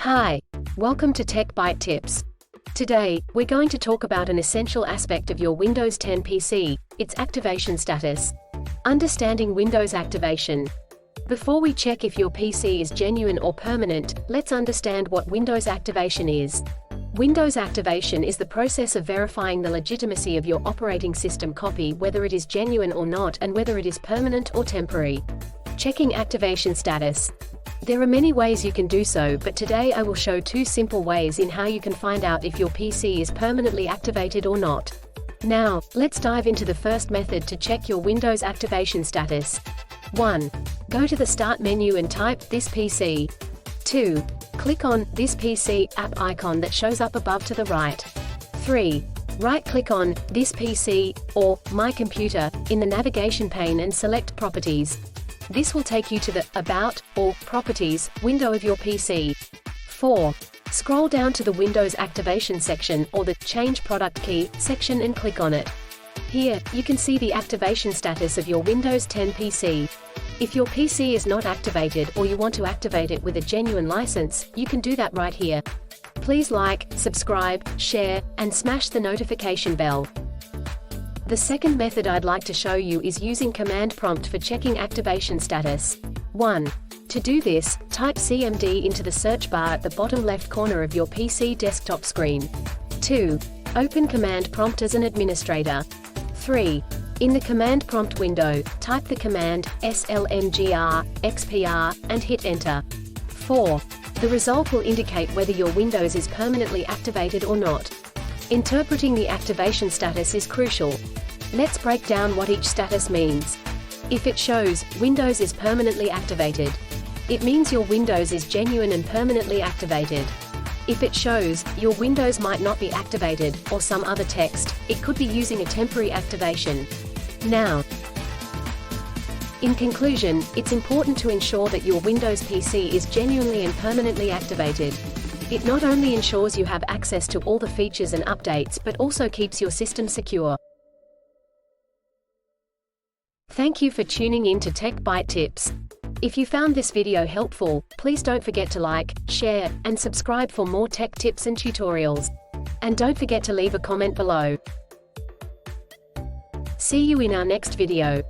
Hi, welcome to Tech Byte Tips. Today, we're going to talk about an essential aspect of your Windows 10 PC, its activation status. Understanding Windows activation. Before we check if your PC is genuine or permanent, let's understand what Windows activation is. Windows activation is the process of verifying the legitimacy of your operating system copy, whether it is genuine or not, and whether it is permanent or temporary. Checking activation status. There are many ways you can do so, but today I will show two simple ways in how you can find out if your PC is permanently activated or not. Now, let's dive into the first method to check your Windows activation status. 1. Go to the Start menu and type "This PC." 2. Click on "This PC" app icon that shows up above to the right. 3. Right-click on "This PC" or "My Computer" in the navigation pane and select Properties. This will take you to the About or Properties window of your PC. 4. Scroll down to the Windows Activation section or the Change Product Key section and click on it. Here, you can see the activation status of your Windows 10 PC. If your PC is not activated or you want to activate it with a genuine license, you can do that right here. Please like, subscribe, share, and smash the notification bell. The second method I'd like to show you is using Command Prompt for checking activation status. 1. To do this, type CMD into the search bar at the bottom left corner of your PC desktop screen. 2. Open Command Prompt as an administrator. 3. In the Command Prompt window, type the command slmgr xpr and hit Enter. 4. The result will indicate whether your Windows is permanently activated or not. Interpreting the activation status is crucial. Let's break down what each status means. If it shows Windows is permanently activated, it means your Windows is genuine and permanently activated. If it shows your Windows might not be activated, or some other text, it could be using a temporary activation. Now, in conclusion, it's important to ensure that your Windows PC is genuinely and permanently activated. It not only ensures you have access to all the features and updates, but also keeps your system secure. Thank you for tuning in to Tech Byte Tips. If you found this video helpful, please don't forget to like, share, and subscribe for more tech tips and tutorials. And don't forget to leave a comment below. See you in our next video.